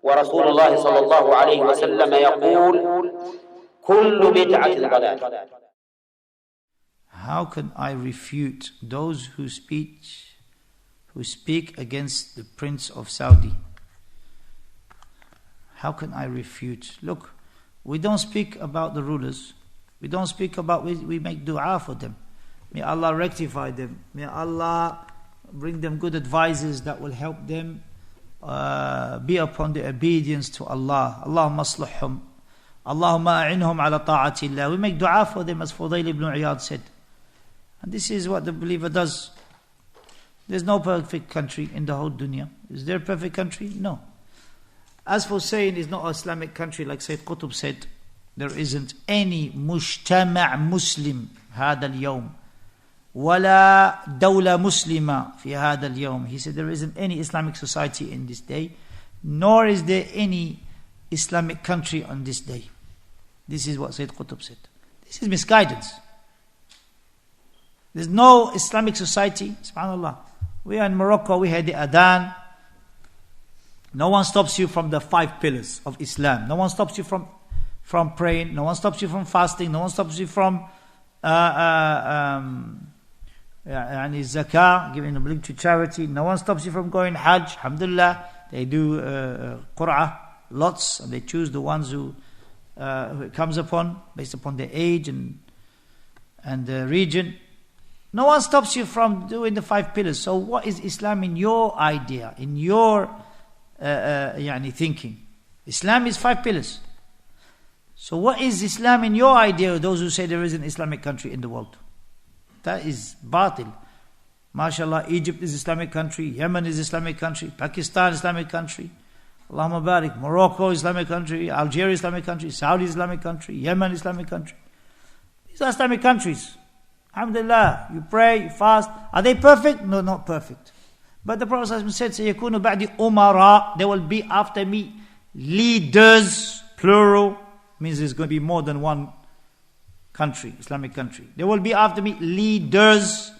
ورسول الله صلى الله عليه وسلم يقول كل بدعة ضلالة. How can I refute those who speak against the Prince of Saudi? How can I refute? Look, we don't speak about the rulers. We don't speak about, we make dua for them. May Allah rectify them. May Allah bring them good advices that will help them be upon the obedience to Allah. Allahumma aslihhum. Allahumma a'inhum ala ta'atillah. We make dua for them, as Fudayl ibn Iyad said. And this is what the believer does. There's no perfect country in the whole dunya. Is there a perfect country? No. As for saying it's not an Islamic country, like Sayyid Qutb said, there isn't any mujtama' Muslim هذا اليوم ولا دولة مسلمة في هذا اليوم. He said there isn't any Islamic society in this day, nor is there any Islamic country on this day. This is what Sayyid Qutb said. This is misguidance. There's no Islamic society. SubhanAllah. We are in Morocco, we had the Adhan. No one stops you from the 5 pillars of Islam. No one stops you from praying. No one stops you from fasting. No one stops you from zakah, giving obligatory charity. No one stops you from going Hajj. Alhamdulillah, they do Qur'ah, lots, and they choose the ones who it comes upon, based upon their age and the region. No one stops you from doing the 5 pillars. So what is Islam in your idea, in your thinking? Islam is 5 pillars. So what is Islam in your idea, those who say there is an Islamic country in the world? That is batil. MashaAllah, Egypt is Islamic country, Yemen is Islamic country, Pakistan is Islamic country, Allahumma barik, Morocco is Islamic country, Algeria is Islamic country, Saudi is Islamic country, Yemen is Islamic country. These are Islamic countries. Alhamdulillah, you pray, you fast. Are they perfect? No, not perfect. But the Prophet said, سَيَكُونُ بَعْدِ أُمَرَاء. There will be after me leaders, plural, means there's going to be more than one country, Islamic country. There will be after me leaders.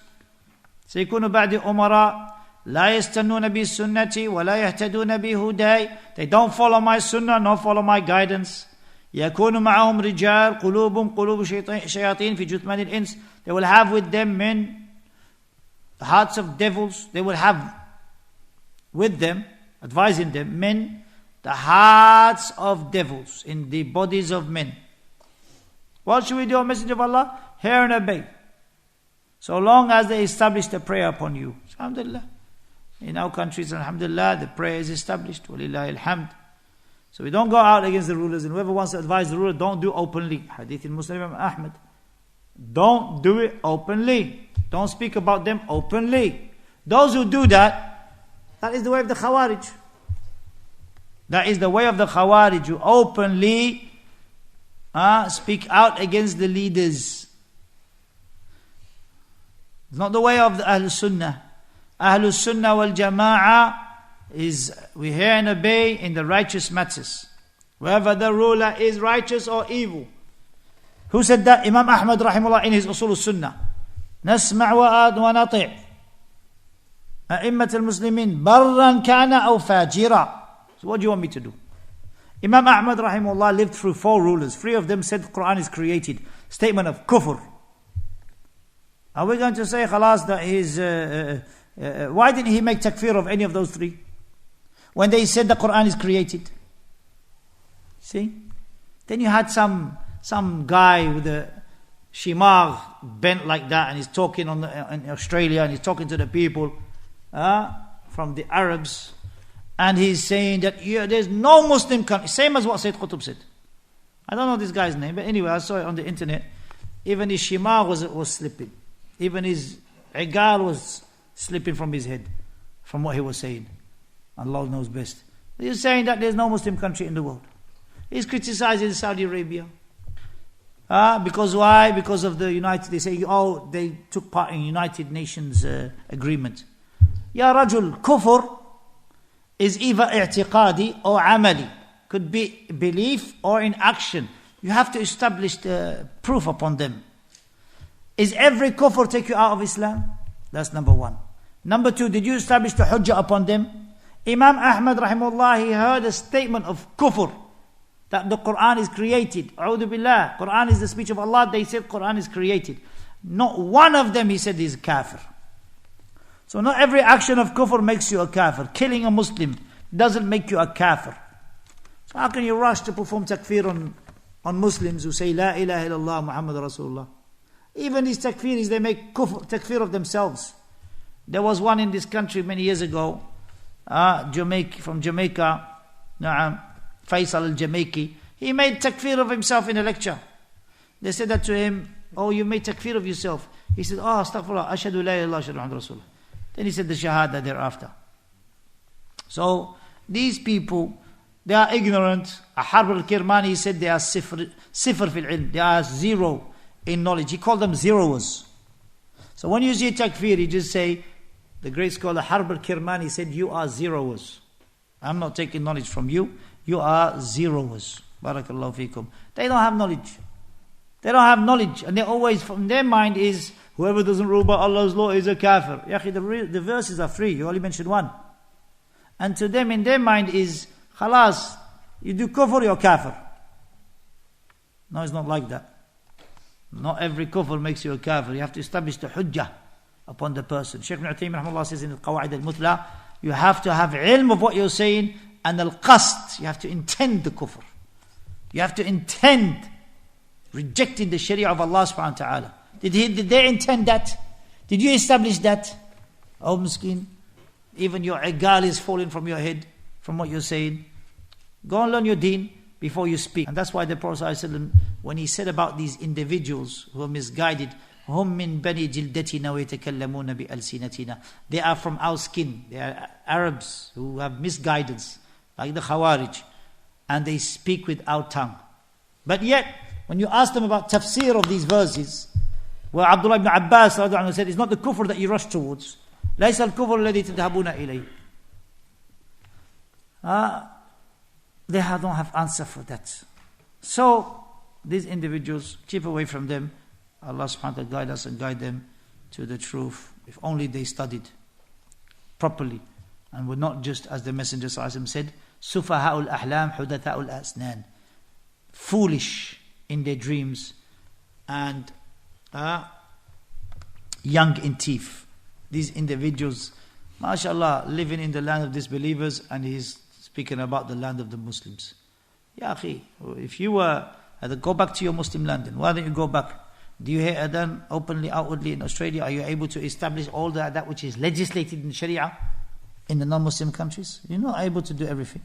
سَيَكُونُ بَعْدِ أُمَرَاء لَا يَسْتَنُّونَ بِالسُنَّةِ وَلَا يَهْتَدُونَ بِهُدَيْ. They don't follow my sunnah, nor follow my guidance. يَكُونُ مَعَهُمْ رِجَالٌ قُلُوبٌ قُلُوبُ شَيَاطِينَ فِي جُثْمَانِ الْإِنسِ. They will have with them men, the hearts of devils. They will have with them, advising them, men, the hearts of devils in the bodies of men. What should we do, O Messenger of Allah? Hear and obey. So long as they establish the prayer upon you. Alhamdulillah. In our countries, alhamdulillah, the prayer is established. Walillahi alhamd. So we don't go out against the rulers. And whoever wants to advise the ruler, don't do openly. Hadith in Muslim Imam Ahmad. Don't do it openly. Don't speak about them openly. Those who do that, that is the way of the Khawarij. That is the way of the Khawarij, who openly speak out against the leaders. It's not the way of the Ahlul Sunnah. Ahlul Sunnah wal Jama'ah is we hear and obey in the righteous matters. Whether the ruler is righteous or evil. Who said that? Imam Ahmad rahimahullah in his Usul al-Sunnah. نسمع ونطيع أئمة المسلمين برا كان أو فاجرا. So what do you want me to do? Imam Ahmad rahimahullah lived through 4 rulers. 3 of them said the Quran is created. Statement of kufr. Are we going to say khalas that his why didn't he make takfir of any of those 3 when they said the Quran is created? See? Then you had some guy with a shimar bent like that, and he's talking in Australia, and he's talking to the people from the Arabs, and he's saying that there's no Muslim country, same as what Sayyid Qutb said. I don't know this guy's name, but anyway, I saw it on the internet. Even his shimar was slipping. Even his igal was slipping from his head, from what he was saying. Allah knows best. He's saying that there's no Muslim country in the world. He's criticizing Saudi Arabia. Because why? Because of the United, they say, they took part in United Nations agreement. Ya Rajul, kufr is either i'tiqadi or amali. Could be belief or in action. You have to establish the proof upon them. Is every kufr take you out of Islam? That's number 1. Number 2, did you establish the hujjah upon them? Imam Ahmad rahimahullah, he heard a statement of kufr, that the Quran is created. A'udhu billah, Quran is the speech of Allah. They said Quran is created. Not one of them, he said, is kafir. So not every action of kufr makes you a kafir. Killing a Muslim doesn't make you a kafir. So how can you rush to perform takfir on Muslims who say La ilaha illallah Muhammad Rasulullah? Even these takfiris, they make takfir of themselves. There was one in this country many years ago, from Jamaica, Faisal al-Jamaiki. He made takfir of himself in a lecture. They said that to him, oh, you made takfir of yourself. He said, oh, astaghfirullah, ashhadu la ilaha illallah, ashhadu Muhammad Rasulullah. Then he said the shahada thereafter. So these people, they are ignorant. Harb al-Kirmani said they are sifr fil ilm. They are zero in knowledge. He called them zeroers. So when you see takfir, you just say, the great scholar Harb al-Kirmani said, you are zeroers. I'm not taking knowledge from you. You are zeroers. Barakallahu feekum. They don't have knowledge. They don't have knowledge. And they always, from their mind is, whoever doesn't rule by Allah's law is a kafir. The verses are free. You only mentioned one. And to them, in their mind is, khalas, you do kufr, you're kafir. No, it's not like that. Not every kufr makes you a kafir. You have to establish the hujjah upon the person. Shaykh ibn Uthaymeen rahimahullah says in Al-Qawa'id al-Muthla, you have to have ilm of what you're saying, and al-qasd, you have to intend the kufr. You have to intend rejecting the sharia of Allah subhanahu wa ta'ala. Did they intend that? Did you establish that? Oh miskin, even your igal is falling from your head from what you're saying. Go and learn your deen before you speak. And that's why the Prophet ﷺ, when he said about these individuals who are misguided, هُمْ مِنْ بَنِي جِلْدَتِنَا وَيَتَكَلَّمُونَ بِأَلْسِنَتِنَا, they are from our skin. They are Arabs who have misguidance, like the Khawarij, and they speak with our tongue. But yet, when you ask them about tafsir of these verses, where Abdullah ibn Abbas said, it's not the kufr that you rush towards. لَيْسَ الْكُفْرُ الَّذِي تَذْهَبُونَ إِلَيْهِ. They don't have answer for that. So, these individuals, keep away from them. Allah subhanahu wa ta'ala guide us and guide them to the truth. If only they studied properly and were not just, as the Messenger said, سُفَهَاءُ الْأَحْلَامِ حُدَثَاءُ الْأَسْنَانِ, foolish in their dreams and young in teeth. These individuals, mashallah, living in the land of disbelievers, and he's speaking about the land of the Muslims. Ya akhi, if you were to go back to your Muslim land, then why don't you go back? Do you hear adhan openly, outwardly in Australia? Are you able to establish all that which is legislated in Sharia in the non-Muslim countries? You're not able to do everything.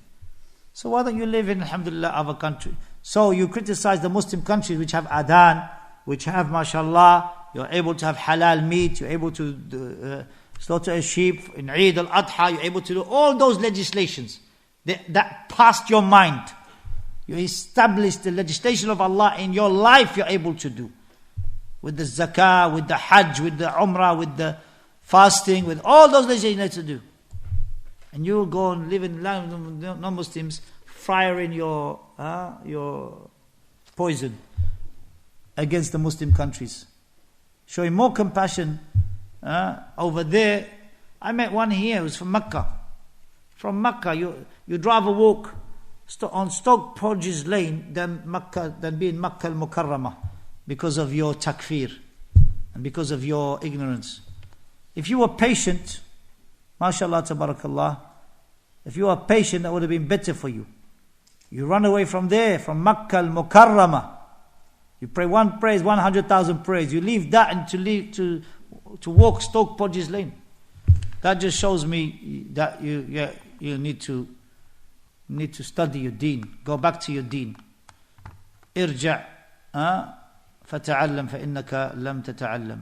So why don't you live in, alhamdulillah, our country? So you criticize the Muslim countries which have adhan, which have, mashallah, you're able to have halal meat, you're able to slaughter a sheep in Eid al-Adha, you're able to do all those legislations that passed your mind. You establish the legislation of Allah in your life, you're able to do. With the zakah, with the hajj, with the umrah, with the fasting, with all those legislations you need to do. And you go and live in the land of non-Muslims, firing your poison against the Muslim countries. Showing more compassion over there. I met one here who was from Mecca. From Mecca, you drive a walk on Stoke Porges Lane than being Makkah al-Mukarramah, because of your takfir and because of your ignorance. If you were patient, mashallah, tabarakallah, if you were patient, that would have been better for you. You run away from there, from Makkah al-Mukarramah. You pray one praise, 100,000 praise. You leave that and to walk Stoke Porges Lane. That just shows me that you need to study your deen. Go back to your deen. ارجع فتعلم فإنك لم تتعلم.